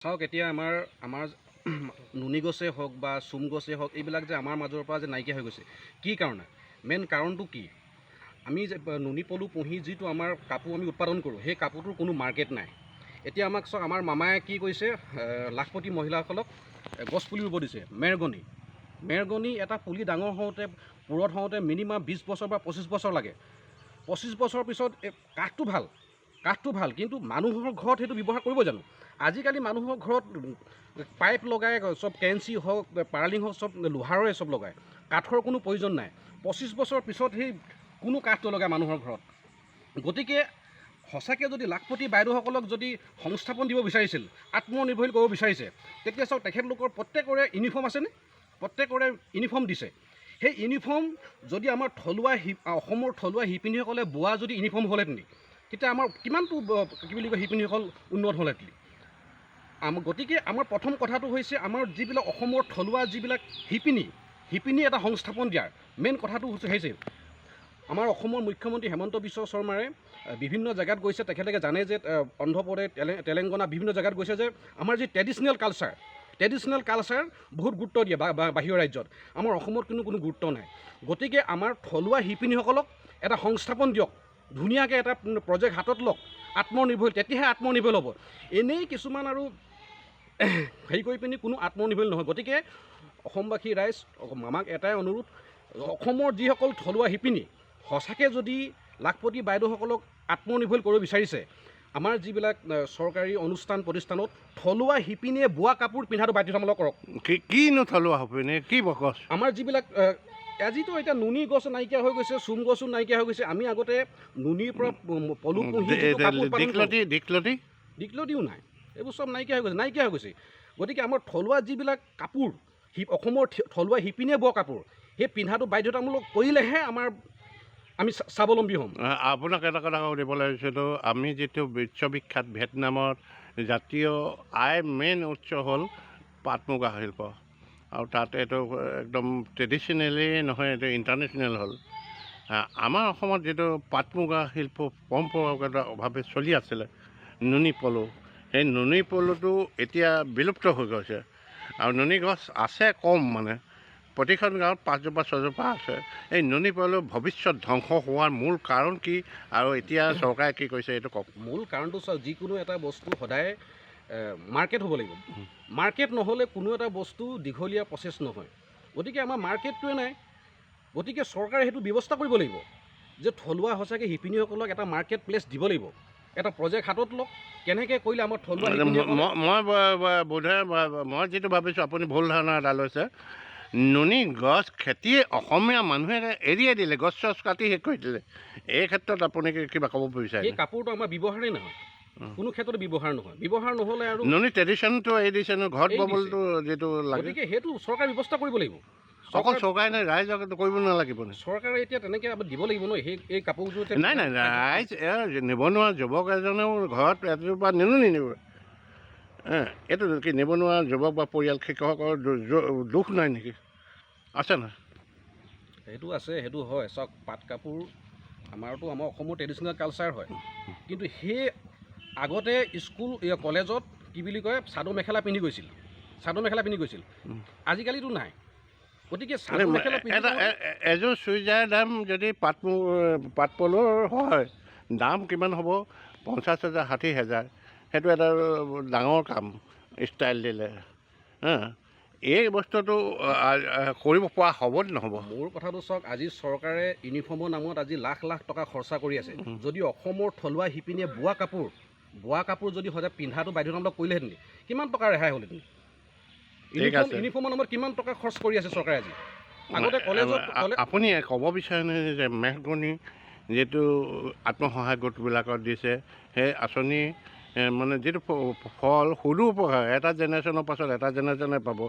চাওক এতিয়া আমাৰ নুনি গছেই হওক বা চুম গছেই হওক এইবিলাক যে আমাৰ মাজৰ পৰা যে নাইকিয়া হৈ গৈছে কি কাৰণে মেইন কাৰণটো কি আমি যে নুনি পলু পুহি যিটো আমাৰ কাপোৰ আমি উৎপাদন কৰোঁ সেই কাপোৰটোৰ কোনো মাৰ্কেট নাই এতিয়া আমাক চাওক আমাৰ মামাই কি কৰিছে লাখপতি মহিলাসকলক গছ পুলি ৰুব দিছে মেৰগনি এটা পুলি ডাঙৰ হওঁতে পুৰত হওঁতে মিনিমাম 20 বছৰ বা 25 বছৰ লাগে 25 বছৰৰ পিছত কাঠটো ভাল কিন্তু মানুহৰ ঘৰত সেইটো ব্যৱহাৰ কৰিব জানো আজিকালি মানুহৰ ঘৰত পাইপ লগাই সব কেঞ্চি হওক পাৰ্লিং হওক সব লোহাৰৰে সব লগায় কাঠৰ কোনো প্ৰয়োজন নাই 25 বছৰৰ পিছত সেই কোনো কাঠ নলগায় মানুহৰ ঘৰত গতিকে সঁচাকৈ যদি লাখপতি বাইদেউসকলক যদি সংস্থাপন দিব বিচাৰিছিল আত্মনিৰ্ভৰশীল কৰিব বিচাৰিছে তেতিয়া চাওক তেখেতলোকৰ প্ৰত্যেকৰে ইউনিফৰ্ম আছেনে প্ৰত্যেকৰে ইউনিফৰ্ম দিছে সেই ইউনিফৰ্ম যদি আমাৰ অসমৰ থলুৱা শিপিনীসকলে বোৱা যদি ইউনিফৰ্ম হ'লহেঁতেন তেতিয়া আমাৰ কিমানটো কি বুলি কয় শিপিনীসকল উন্নত হ'লহেঁতেন গতিকে আমাৰ প্ৰথম কথাটো হৈছে আমাৰ যিবিলাক অসমৰ থলুৱা যিবিলাক শিপিনী এটা সংস্থাপন দিয়াৰ মেইন কথাটো হৈছে আমাৰ অসমৰ মুখ্যমন্ত্ৰী হেমন্ত বিশ্ব শৰ্মাৰে বিভিন্ন জেগাত গৈছে তেখেতলোকে জানে যে অন্ধ্ৰপ্ৰদেশ তেলেংগানা বিভিন্ন জেগাত গৈছে যে আমাৰ যি ট্ৰেডিশ্যনেল কালচাৰ বহুত গুৰুত্ব দিয়ে বাহিৰৰ ৰাজ্যত আমাৰ অসমত কোনো গুৰুত্ব নাই গতিকে আমাৰ থলুৱা শিপিনীসকলক এটা সংস্থাপন দিয়ক ধুনীয়াকৈ এটা প্ৰজেক্ট হাতত লওক আত্মনিৰ্ভৰশীল তেতিয়াহে আত্মনিৰ্ভৰ হ'ব এনেই কিছুমান আৰু হেৰি কৰি পিনি কোনো আত্মনিৰ্ভৰশীল নহয় গতিকে অসমবাসী ৰাইজ আমাক এটাই অনুৰোধ অসমৰ যিসকল থলুৱা শিপিনী সঁচাকৈ যদি লাখপতি বাইদেউসকলক আত্মনিৰ্ভৰশীল কৰিব বিচাৰিছে আমাৰ যিবিলাক চৰকাৰী অনুষ্ঠান প্ৰতিষ্ঠানত থলুৱা শিপিনীয়ে বোৱা কাপোৰ পিন্ধাটো বাধ্যতামূলক কৰক কিনো থলুৱা শিপিনী কি গছ আমাৰ যিবিলাক আজিতো এতিয়া নুনি গছ নাইকিয়া হৈ গৈছে চুম গছো নাইকিয়া হৈ গৈছে আমি আগতে নুনিৰ পৰা পলু পুহি দীঘলতিও নাই এইবোৰ চব নাইকিয়া হৈ গৈছে গতিকে আমাৰ থলুৱা যিবিলাক কাপোৰ অসমৰ থলুৱা শিপিনীয়ে বোৱা কাপোৰ সেই পিন্ধাটো বাধ্যতামূলক কৰিলেহে আমি স্বাৱলম্বী হ'ম আপোনাক এটা কথা সুধিব লাগিছিলোঁ আমি যিটো বিশ্ববিখ্যাত ভিয়েটনামৰ জাতীয় আয় মেইন উৎস হ'ল পাট মুগা শিল্প আৰু তাত এইটো একদম ট্ৰেডিশ্যনেলি নহয় এইটো ইণ্টাৰনেশ্যনেল হ'ল আমাৰ অসমত যিটো পাট মুগা শিল্প পৰম্পৰাগতভাৱে চলি আছিলে নুনি পলু সেই নুনি পলুটো এতিয়া বিলুপ্ত হৈ গৈছে আৰু নুনি গছ আছে কম মানে প্ৰতিখন গাঁৱত 5জোপা 6জোপা আছে এই নুনি পলু ভৱিষ্যত ধ্বংস হোৱাৰ মূল কাৰণ কি আৰু এতিয়া চৰকাৰে কি কৰিছে এইটো কওক মূল কাৰণটো চাওক যিকোনো এটা বস্তু সদায় মাৰ্কেট হ'ব লাগিব মাৰ্কেট নহ'লে কোনো এটা বস্তু দীঘলীয়া প্ৰচেছ নহয় গতিকে আমাৰ মাৰ্কেটটোৱে নাই গতিকে চৰকাৰে সেইটো ব্যৱস্থা কৰিব লাগিব যে থলুৱা সঁচাকৈ শিপিনীসকলক এটা মাৰ্কেট প্লেচ দিব লাগিব এটা প্ৰজেক্ট হাতত লওক কেনেকৈ কৰিলে আমাৰ থলুৱা মই যিটো ভাবিছোঁ আপুনি ভুল ধাৰণা এটা লৈছে নুনি গছ খেতিয়ে অসমীয়া মানুহে এৰিয়ে দিলে গছ চছ কাটি শেষ কৰি দিলে এই ক্ষেত্ৰত আপুনি কিবা ক'ব বিচাৰে এই কাপোৰটো আমাৰ ব্যৱহাৰেই নহয় কোনো ক্ষেত্ৰত ব্যৱহাৰ নহ'লে আৰু নুনি ট্ৰেডিশ্যনটো এৰি দিছে ঘৰত ববলটো যিটো লাগে গতিকে সেইটো চৰকাৰে ব্যৱস্থা কৰিব লাগিব অকল চৰকাৰে নাই ৰাইজক কৰিব নালাগিব চৰকাৰে এতিয়া তেনেকৈ দিব লাগিব ন এই কাপোৰযোৰ নাই ৰাইজ নিবনুৱা যুৱক এজনেও ঘৰত এজোপা নুনি নিব এইটো কি নিবনুৱা যুৱক বা পৰিয়াল শিক্ষকৰ দুখ নাই নেকি আছে নাই সেইটো আছে সেইটো হয় চাওক পাট কাপোৰ আমাৰ অসমৰ ট্ৰেডিশ্যনেল কালচাৰ হয় কিন্তু সেই আগতে স্কুল কলেজত কি বুলি কয় চাদৰ মেখেলা পিন্ধি গৈছিল আজিকালিতো নাই গতিকে চাদৰ মেখেলা এযোৰ চুইজাৰ দাম যদি পাট পলুৰ হয় দাম কিমান হ'ব 50,000 60,000 সেইটো এটা ডাঙৰ কাম ষ্টাইল দিলে এই বস্তুটো কৰিব পৰা হ'ব নহ'ব মোৰ কথাটো চাওক আজি চৰকাৰে ইউনিফৰ্মৰ নামত আজি লাখ লাখ টকা খৰচা কৰি আছে যদি অসমৰ থলুৱা শিপিনীয়ে বোৱা কাপোৰ যদি সদায় পিন্ধাটো বাধ্যতামূলক কৰিলেহেঁতেন কিমান টকা ৰেহাই হ'লহেঁতেন ইউনিফৰ্মৰ নামত কিমান টকা খৰচ কৰি আছে চৰকাৰে আজি আগতে কলেজত আপুনি ক'ব বিচাৰেনে যে মেহগনি যিটো আত্মসহায়ক গোটবিলাকত দিছে সেই আঁচনি মানে যিটো ফল সৰু উপকাৰ এটা জেনেৰেশ্যনৰ পাছত এটা জেনেৰেশ্যনে পাব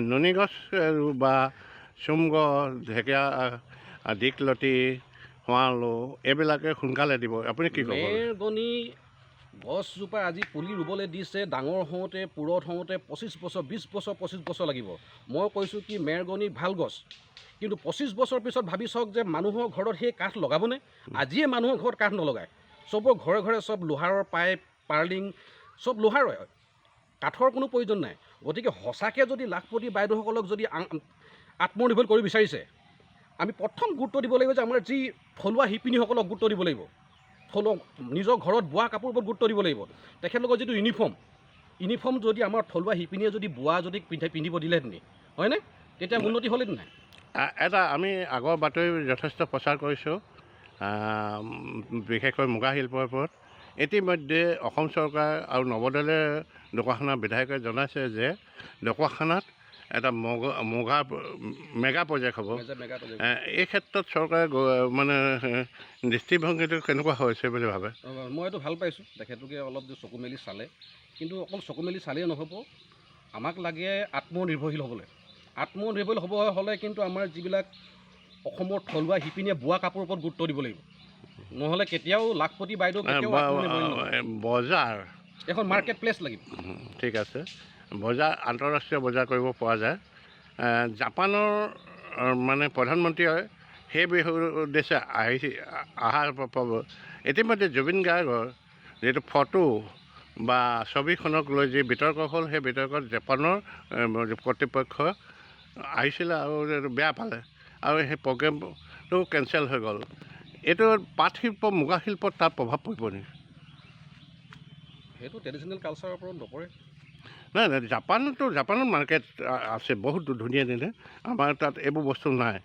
নুনি গছ বা চুম গছ ঢেকীয়া দীঘলতি হোৱালো এইবিলাকে সোনকালে দিব আপুনি কি ক'ব মেহগনি গছজোপা আজি পুলি ৰুবলৈ দিছে ডাঙৰ হওঁতে পুৰত হওঁতে 25 বছৰ 20 বছৰ 25 বছৰ লাগিব মই কৈছোঁ কি মেহগনি ভাল গছ কিন্তু 25 বছৰ পিছত ভাবি চাওক যে মানুহৰ ঘৰত সেই কাঠ লগাবনে আজিয়ে মানুহৰ ঘৰত কাঠ নলগায় চবৰ ঘৰে ঘৰে চব লোহাৰৰ পাইপ পাৰ্লিং চব লোহাৰ হয় কাঠৰ কোনো প্ৰয়োজন নাই। গতিকে সঁচাকৈ যদি লাখপতি বাইদেউসকলক যদি আত্মনিৰ্ভৰ কৰিব বিচাৰিছে, আমি প্ৰথম গুৰুত্ব দিব লাগিব যে আমাৰ যি থলুৱা শিপিনীসকলক গুৰুত্ব দিব লাগিব, নিজৰ ঘৰত বোৱা কাপোৰৰ ওপৰত গুৰুত্ব দিব লাগিব। তেখেতলোকৰ যিটো ইউনিফৰ্ম যদি আমাৰ থলুৱা শিপিনীয়ে যদি বোৱা যদি পিন্ধিব দিলেহেঁতেন, হয়নে, তেতিয়া উন্নতি হ'লেহেঁতেন নাই। এটা আমি আগৰ বাতৰি যথেষ্ট প্ৰচাৰ কৰিছোঁ, বিশেষকৈ মুগা শিল্পৰ ওপৰত। ইতিমধ্যে অসম চৰকাৰ আৰু নৱদলীয় ঢকুৱাখানাৰ বিধায়কে জনাইছে যে ঢকুৱাখানাত এটা মুগা মেগা প্ৰজেক্ট হ'ব। এই ক্ষেত্ৰত চৰকাৰে মানে দৃষ্টিভংগীটো কেনেকুৱা হৈছে বুলি ভাবে? মই এইটো ভাল পাইছোঁ, তেখেতলোকে অলপ যে চকু মেলি চালে। কিন্তু অকল চকু মেলি চালেই নহ'ব, আমাক লাগে আত্মনিৰ্ভৰশীল হ'বলৈ। আত্মনিৰ্ভৰশীল হ'ব হ'লে কিন্তু আমাৰ যিবিলাক অসমৰ থলুৱা শিপিনীয়ে বোৱা কাপোৰৰ ওপৰত গুৰুত্ব দিব লাগিব। নহ'লে কেতিয়াও লাখপতি বাইদেউ বজাৰ এখন মাৰ্কেট প্লেচ লাগিব। ঠিক আছে, বজাৰ আন্তঃৰাষ্ট্ৰীয় বজাৰ কৰিব পৰা যায়। জাপানৰ মানে প্ৰধানমন্ত্ৰীয়ে সেই উদ্দেশ্যে অহাৰ পাব। ইতিমধ্যে জুবিন গাৰ্গৰ যিটো ফটো বা ছবিখনক লৈ যি বিতৰ্ক হ'ল, সেই বিতৰ্কত জাপানৰ কৰ্তৃপক্ষ আহিছিলে আৰু বেয়া পালে আৰু সেই প্ৰগ্ৰেমটো কেঞ্চেল হৈ গ'ল। এইটো পাট শিল্প মুগা শিল্পত তাৰ প্ৰভাৱ পৰিব নেকি? সেইটো ট্ৰেডিশ্যনেল কালচাৰৰ ওপৰত নপৰে। নাই নাই, জাপানৰ মাৰ্কেট আছে বহুত ধুনীয়া ধুনীয়া। আমাৰ তাত এইবোৰ বস্তু নাই।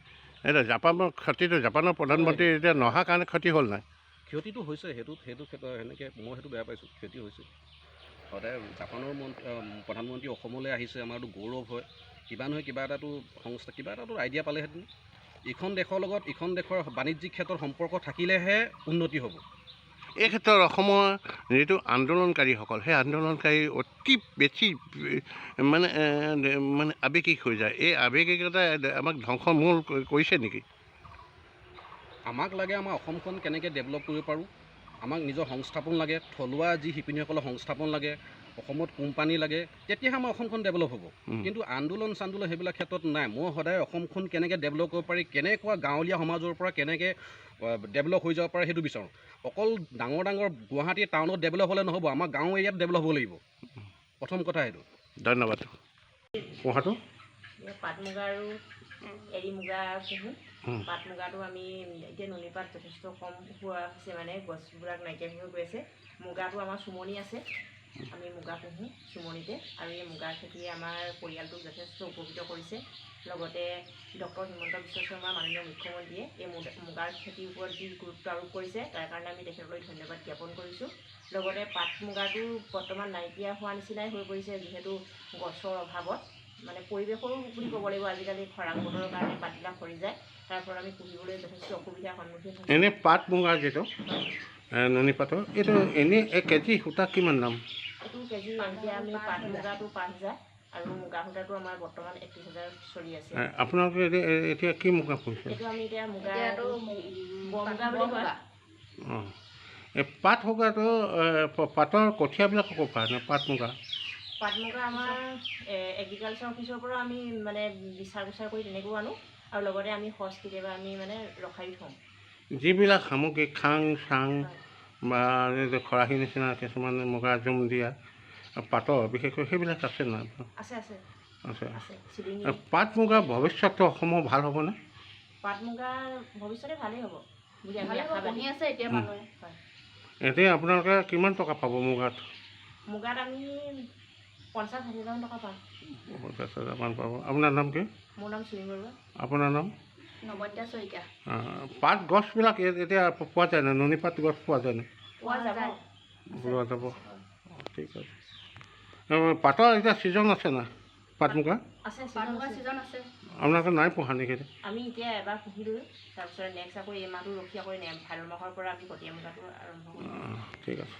এতিয়া জাপানৰ ক্ষতিটো জাপানৰ প্ৰধানমন্ত্ৰী এতিয়া নহাৰ কাৰণে ক্ষতি হ'ল নাই? ক্ষতিটো হৈছে, সেইটো ক্ষেত্ৰত সেনেকৈ মই সেইটো বেয়া পাইছোঁ। ক্ষতি হৈছে। সদায় জাপানৰ প্ৰধানমন্ত্ৰী অসমলৈ আহিছে, আমাৰতো গৌৰৱ হয়। কিবা নহয় কিবা এটাতো সংস্থা কিবা এটাতো আইডিয়া পালেহেঁতেন। ইখন দেশৰ লগত ইখন দেশৰ বাণিজ্যিক ক্ষেত্ৰত সম্পৰ্ক থাকিলেহে উন্নতি হ'ব। এই ক্ষেত্ৰত অসমৰ যিটো আন্দোলনকাৰীসকল, সেই আন্দোলনকাৰী অতি বেছি মানে আৱেগিক হৈ যায়। এই আৱেগিকতাই আমাক ধ্বংসৰ মূল কৰিছে নেকি? আমাক লাগে আমাৰ অসমখন কেনেকৈ ডেভেলপ কৰিব পাৰোঁ। আমাক নিজৰ সংস্থাপন লাগে, থলুৱা যি শিপিনীসকলৰ সংস্থাপন লাগে, অসমত কোম্পানী লাগে, তেতিয়াহে আমাৰ অসমখন ডেভেলপ হ'ব। কিন্তু আন্দোলন সেইবিলাক ক্ষেত্ৰত নাই। মই সদায় অসমখন কেনেকৈ ডেভেলপ কৰিব পাৰি, কেনেকুৱা গাঁৱলীয়া সমাজৰ পৰা কেনেকৈ ডেভেলপ হৈ যাব পাৰে সেইটো বিচাৰোঁ। অকল ডাঙৰ গুৱাহাটী টাউনত ডেভেলপ হ'লে নহ'ব, আমাৰ গাঁও এৰিয়াত ডেভেলপ হ'ব লাগিব। প্ৰথম কথা সেইটো। ধন্যবাদ। পোহাটো পাট মুগা আৰু এৰী মুগা পুহোঁ। পাট মুগাটো আমি এতিয়া নুনী পাত যথেষ্ট কম হোৱা হৈছে, মানে গছবিলাক নাইকিয়া হৈ গৈ আছে। মুগাটো আমাৰ চুমনি আছে, আমি মুগা পুহোঁ চুমনিতে, আৰু এই মুগাৰ খেতিয়ে আমাৰ পৰিয়ালটোক যথেষ্ট উপকৃত কৰিছে। লগতে ডক্টৰ হিমন্ত বিশ্ব শৰ্মা মাননীয় মুখ্যমন্ত্ৰীয়ে এই মুগাৰ খেতিৰ ওপৰত যি গুৰুত্ব আৰোপ কৰিছে, তাৰ কাৰণে আমি তেখেতলৈ ধন্যবাদ জ্ঞাপন কৰিছোঁ। লগতে পাট মুগাটো বৰ্তমান নাইকিয়া হোৱা নিচিনাই হৈ পৰিছে, যিহেতু গছৰ অভাৱত, মানে পৰিৱেশৰো বুলি ক'ব লাগিব। আজিকালি খৰাং বতৰৰ কাৰণে পাতবিলাক সৰি যায়, তাৰ ফলত আমি পুহিবলৈ যথেষ্ট অসুবিধাৰ সন্মুখীন হৈছোঁ। এনেই পাট মুগাৰ যিটো নুনী পাতৰ, এইটো এনেই এক কেজি সূতা কিমান দাম? এইটো কেজি এতিয়া আমি পাট মুগাটো 5,000 আৰু মুগা সূতাটো আমাৰ বৰ্তমান 31,000 চলি আছে। আপোনালোকে এতিয়া কি মুগা পুহিছে? এইটো আমি এতিয়া মুগাটো বৰমুগা বুলি কয়। অঁ, এই পাট মুগাটো পাটৰ কঠীয়াবিলাক ক'ৰ পৰা আনে? পাট মুগা আমাৰ এগ্ৰিকালচাৰ অফিচৰ পৰা আমি মানে বিচাৰ কৰি তেনেকৈও আনো, আৰু লগতে আমি সঁচ কেতিয়াবা আমি মানে ৰখাই থওঁ। যিবিলাক সামগ্ৰী খাং চাং বা খৰাহী নিচিনা কিছুমান মুগা জুম দিয়া পাটৰ বিশেষকৈ সেইবিলাক আছে নাই? আছে আছে আছে। আছে। পাট মুগাৰ ভৱিষ্যতটো অসমৰ ভাল হ'বনে? পাট মুগাৰ ভৱিষ্যতে ভালেই হ'ব বুলি আমি আশাবাদী আছে। এতিয়া মানুহে হয়। এতিয়া আপোনালোকে কিমান টকা পাব মুগাত? মুগাত আমি 50,000-60,000 টকা পাম। 50,000 মান পাব। আপোনাৰ নাম কি? মোৰ নাম চুমি বৰুৱা। আপোনাৰ নাম? নৱদ্যা শইকীয়া। পাট গছবিলাক এতিয়া পোৱা যায় নে? নুনী পাট গছ পোৱা যায় নে? পোৱা যাব। ঠিক আছে। পাটৰ এতিয়া ছিজন আছে না? পাট মুগা আছে, পাট মুগা ছিজন আছে। আপোনালোকে নাই পোহা নেকি? আমি এতিয়া এবাৰ পুহিলোঁ, তাৰপিছত নেক্সট আকৌ এই মাহটো ৰখি আকৌ ভাদ মাহৰ পৰা আমি কটীয়া মুগাটো আৰম্ভ কৰিম। ঠিক আছে।